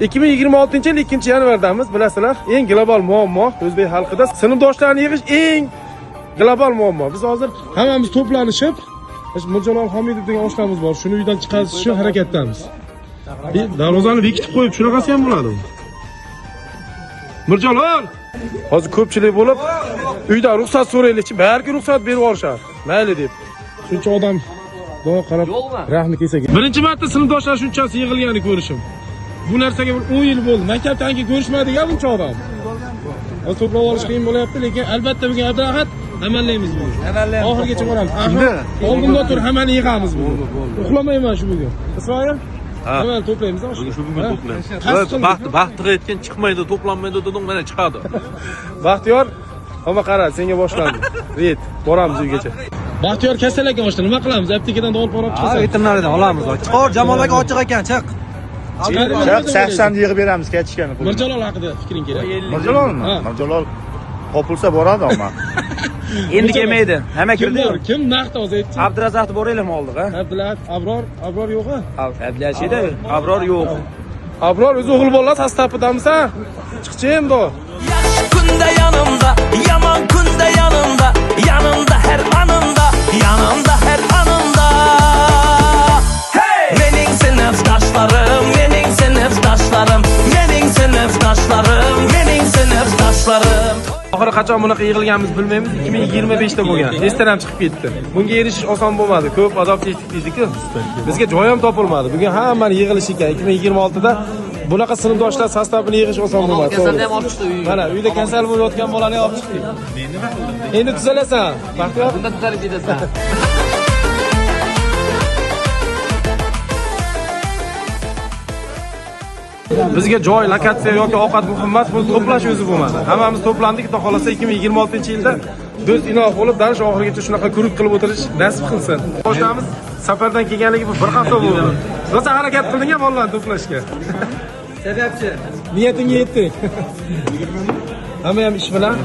2026-yil 2-yanvardamiz. Bilasizlar, eng global muammo o'zbek xalqida sinfdoshlarni yig'ish eng global muammo. Biz hozir hammamiz to'planishib, Mirjalol Hamidov degan oshnamiz bor. Shuni uydan chiqarish uchun harakatdamiz. Darvozani bekitib qo'yib, shunaqasi ham bo'ladi. Mirjalol! Hozir ko'pchilik bo'lib, uyda ruxsat so'raylikchi, barcha ruxsat berib yuborishar. Mayli deb. Shuncha odam do'q qarab, rahmi kelsa. Birinchi marta sinfdoshlar shunchasi yig'ilganini ko'rishim. Bu narsaga 10 yil bo'ldi. Maktabdan keyin ko'rishmadik-a buncha odam. Hozir to'plab olish qiyin bo'lyapti, lekin albatta bugun Abdurahat amallaymiz buni. Oxirgacha boramiz. Oldinda tur hammani yig'amiz buni. Uxlamayman shu bugun. Ismoil? Hammani to'playmiz shu bugun to'playmiz. Baxtiga aytgan chiqmaydi, to'planmaydi dedim, mana chiqadi. Baxtiyor, hamma qara, senga boshlandi. Ret, boramiz uygacha. Baxtiyor kasal ekan oshda, nima qilamiz? Aptekadan olib borib chiqsa, veterinariyadan olamiz. Chiqor, Jamol aka ochiq ekan, chiq. Chiq, saksani yig'ib beramiz, ketishgani. Mirjalol haqida fikring kerak. Mirjalolmi? Mirjalol qopilsa boradi ammo. Endi kelmaydi. Hamma kirdi. Kim naqd hozir aytdi? Abdurazaqni boraylikmi oldiga? Abdurazaq, Abror yo'q-a? Abdulashida, Abror yo'q. Abror o'zi o'g'il bolalar sostavidamisan? Chiqchi endi. Yaxshi kunda yanımda, yaman kunda yanımda, yanımda her anımda, yanımda her anımda. Hey! Mening sinfdoshlarım, mening sinfdoshlarım, mening sinfdoshlarım, mening sinfdoshlarım. Oxiri qachon bunaqa yig'ilganimiz bilmaymiz. 2025 da bo'lgan. Esdan ham chiqib ketdi. Bunga erishish oson bo'lmadi. Ko'p adaptivlik dedik-ku. Bizga joy ham topilmadi. Bugun hammani yig'ilish ekan. 2026 da bunaqa sinfdoshlar sostavini yig'ish oson bo'lmadi. Kasalni ham olib chiqdi uyga. Mana uyda kasal bo'layotgan bolani olib chiqdik. Endi tuzalasan. Baxtiyor. Bunda tuzalib ketasan. Bizga joy, lokatsiya yoki ovqat muhim emas, bu to'plash o'zi bo'lmadi. Hammamiz to'plandik, xudo xolasa 2026-yilda do'st inoq bo'lib, darish oxirigacha shunaqa ko'rik qilib o'tirish nasib qilsin. Boshamiz safardan kelganligi bir hafta bo'ldi. Rosa harakat qilding-a bolalarni to'plashga. Sababchi, Niyatingga yetding. Hamma ham ish bilan,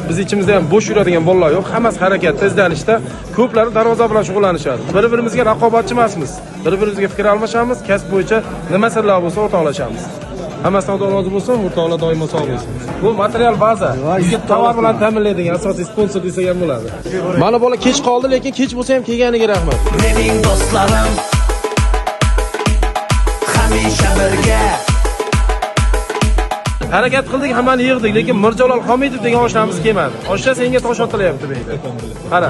biz ichimizda ham bo'sh yuradigan bolalar yo'q. Hammasi harakatda, izlanishda, ko'plari darvoza bilan shug'ullanishadi. Bir-birimizga raqobatchi emasmiz. Bir-birimizga fikr almashamiz, kasb bo'yicha nima sirlar bo'lsa o'rtoqlashamiz. Hammasi rozi bo'lsin, o'rtoqlar doimo sog' bo'lsin. Bu material baza. Bizga tovar bilan ta'minlaydigan asosiy sponsor desak ham bo'ladi. Mana bola kech qoldi, lekin kech bo'lsa ham kelganiga rahmat. Mening do'stlarim hamisha birga. Harakat qildik, hammani yig'dik, lekin Mirjalol Hamidov degan oshnamiz kelmadi. Oshcha senga tosh otilyapti deydi. Qara,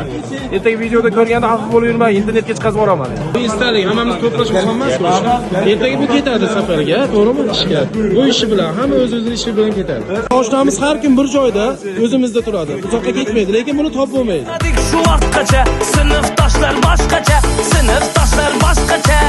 ertaga videoda ko'rganda xafa bo'lib yurma, internetga chiqazib yuboraman. Bu istalik, hammamiz to'plash oson emas bu ish. Ertaga bu ketadi safarga, to'g'rimi? Ishga. Bu ishi bilan, hamma o'z-o'zining ishi bilan ketadi. Oshnamiz har kim bir joyda, o'zimizda turadi. Uzoqqa ketmaydi, lekin buni topib bo'lmaydi. Shu vaqtgacha sinfdoshlar boshqacha, sinfdoshlar boshqacha.